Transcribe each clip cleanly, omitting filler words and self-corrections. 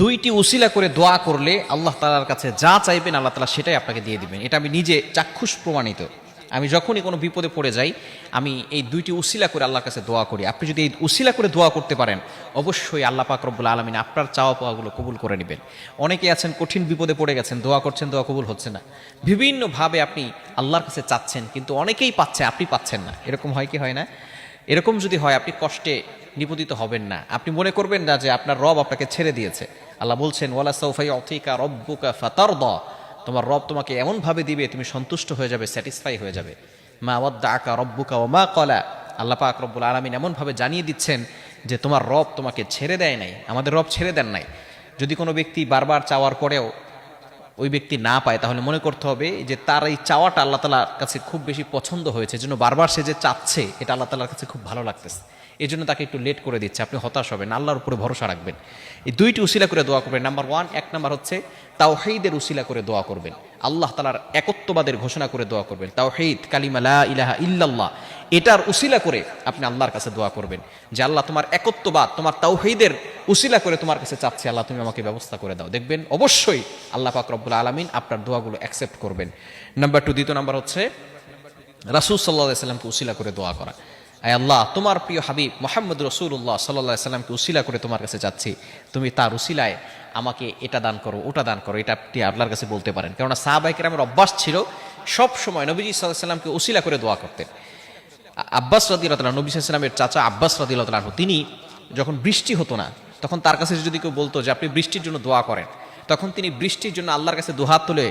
দুইটি উসিলা করে দোয়া করলে আল্লাহ তাআলার কাছে যা চাইবেন আল্লাহ তাআলা সেটাই আপনাকে দিয়ে দিবেন। এটা আমি নিজে চাক্ষুষ প্রমাণিত। আমি যখনই কোনো বিপদে পড়ে যাই, আমি এই দুইটি উসিলা করে আল্লাহর কাছে দোয়া করি। আপনি যদি এই উসিলা করে দোয়া করতে পারেন, অবশ্যই আল্লাহ পাক রব্বুল আলামিন আপনার চাওয়া পাওয়াগুলো কবুল করে নেবেন। অনেকে আছেন কঠিন বিপদে পড়ে গেছেন, দোয়া করছেন, দোয়া কবুল হচ্ছে না। বিভিন্নভাবে আপনি আল্লাহর কাছে চাচ্ছেন, কিন্তু অনেকেই পাচ্ছে, আপনি পাচ্ছেন না। এরকম হয় কি হয় না? এরকম যদি হয়, আপনি কষ্টে নিপতিত হবেন না। আপনি মনে করবেন না যে আপনার রব আপনাকে ছেড়ে দিয়েছে। আল্লাহ বলছেন, ওয়ালা সাউফা ইউতিকা রব্বুকা ফাতারদা, তোমার রব তোমাকে এমনভাবে দিবে তুমি সন্তুষ্ট হয়ে যাবে, স্যাটিসফাই হয়ে যাবে। মা ওয়াদ্দাআকা রব্বুকা ওয়া মা ক্বালা, আল্লাহ পাক রব্বুল আলামিন এমনভাবে জানিয়ে দিচ্ছেন যে তোমার রব তোমাকে ছেড়ে দেয় নাই, আমাদের রব ছেড়ে দেন নাই। যদি কোনো ব্যক্তি বারবার চাওয়ার পরেও ওই ব্যক্তি না পায়, তাহলে মনে করতে হবে যে তার এই চাওয়াটা আল্লাহ তাআলার কাছে খুব বেশি পছন্দ হয়েছে, জন্য বারবার সে যে চাচ্ছে এটা আল্লাহ তাআলার কাছে খুব ভালো লাগতেছে, এই জন্য তাকে একটু লেট করে দিচ্ছে। আপনি হতাশ হবেন, আল্লাহর উপরে ভরসা রাখবেন। এই দুইটি উসিলা করে দোয়া করবেন। নাম্বার ওয়ান, এক নাম্বার হচ্ছে তাওহীদের উসিলা করে দোয়া করবেন, আল্লাহ তাআলার একত্ববাদের ঘোষণা করে দোয়া করবেন। তাওহীদ, কালিমা লা ইলাহা ইল্লাল্লাহ, এটার উসিলা করে আপনি আল্লাহর কাছে দোয়া করবেন যে আল্লাহ তোমার একত্ববাদ, তোমার তাওহীদের উসিলা করে তোমার কাছে চাচ্ছি, আল্লাহ তুমি আমাকে ব্যবস্থা করে দাও। দেখবেন অবশ্যই আল্লাহ পাক রব্বুল আলামিন আপনার দোয়াগুলো অ্যাকসেপ্ট করবেন। নাম্বার টু, দ্বিতীয় নাম্বার হচ্ছে রাসূল সাল্লাল্লাহু আলাইহি সাল্লামকে উসিলা করে দোয়া করা। আয় আল্লাহ, তোমার প্রিয় হাবিব মুহাম্মদ রাসূলুল্লাহ সাল্লাল্লাহু আলাইহি সাল্লামকে উসিলা করে তোমার কাছে চাচ্ছি, তুমি তার উসিলায় আমাকে এটা দান করো, ওটা দান করো। এটা আপনি আল্লাহর কাছে বলতে পারেন, কেননা সাহাবায়ে কেরামের অভ্যাস ছিল সব সময় নবীজি সাল্লাল্লাহু আলাইহি সাল্লামকে উসিলা করে দোয়া করতেন। আব্বাস রাদিয়াল্লাহু তাআলা, নবী সাল্লাল্লাহু আলাইহি সাল্লামের চাচা আব্বাস রাদিয়াল্লাহু তাআলা, তিনি যখন বৃষ্টি হতো না, তখন তার কাছে যদি কেউ বলতো যে আপনি বৃষ্টির জন্য দোয়া করেন, তখন তিনি বৃষ্টির জন্য আল্লাহর কাছে দুহাত তুলে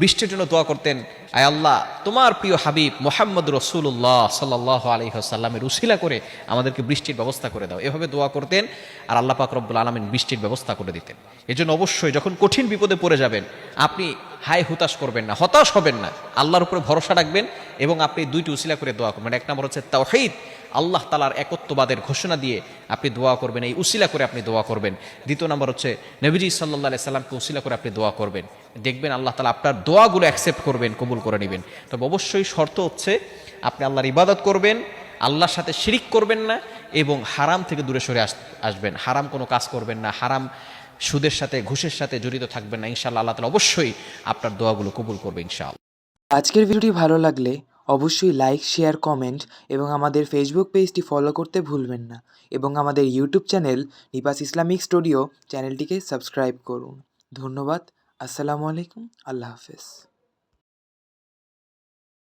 বৃষ্টির জন্য দোয়া করতেন, আয় আল্লাহ, তোমার প্রিয় হাবিব মুহাম্মদ রাসূলুল্লাহ সাল্লাল্লাহু আলাইহি ওয়াসাল্লামের উসিলা করে আমাদেরকে বৃষ্টির ব্যবস্থা করে দাও। এভাবে দোয়া করতেন, আর আল্লাহ পাক রব্বুল আলামিন বৃষ্টির ব্যবস্থা করে দিতেন। এজন্য অবশ্যই যখন কঠিন বিপদে পড়ে যাবেন, আপনি হায় হুতাশ করবেন না, হতাশ হবেন না, আল্লাহর উপরে ভরসা রাখবেন এবং আপনি দুইটি উসিলা করে দোয়া করবেন। এক নম্বর হচ্ছে তাওহীদ, আল্লাহ তাআলার একত্ববাদের ঘোষণা দিয়ে আপনি দোয়া করবেন, এই উসিলা করে আপনি দোয়া করবেন। দ্বিতীয় নম্বর হচ্ছে নবীজি সাল্লাল্লাহু আলাইহি সাল্লামকে উসিলা করে আপনি দোয়া করবেন। দেখবেন আল্লাহ তাআলা আপনার দোয়াগুলো অ্যাকসেপ্ট করবেন, কবুল করে নেবেন। তবে অবশ্যই শর্ত হচ্ছে আপনি আল্লাহর ইবাদত করবেন, আল্লাহর সাথে শিরিক করবেন না এবং হারাম থেকে দূরে সরে আসবেন। হারাম কোনো কাজ করবেন না, হারাম সুদের সাথে ঘুষের সাথে জড়িত থাকবেন না। ইনশাআল্লাহ আল্লাহ তাআলা অবশ্যই আপনার দোয়াগুলো কবুল করবে ইনশাআল্লাহ। আজকের ভিডিওটি ভালো লাগলে অবশ্যই লাইক, শেয়ার, কমেন্ট এবং আমাদের ফেসবুক পেজটি ফলো করতে ভুলবেন না এবং আমাদের ইউটিউব চ্যানেল নিপাস ইসলামিক স্টুডিও চ্যানেলটিকে সাবস্ক্রাইব করুন। ধন্যবাদ। আসসালামু আলাইকুম। আল্লাহ হাফেজ।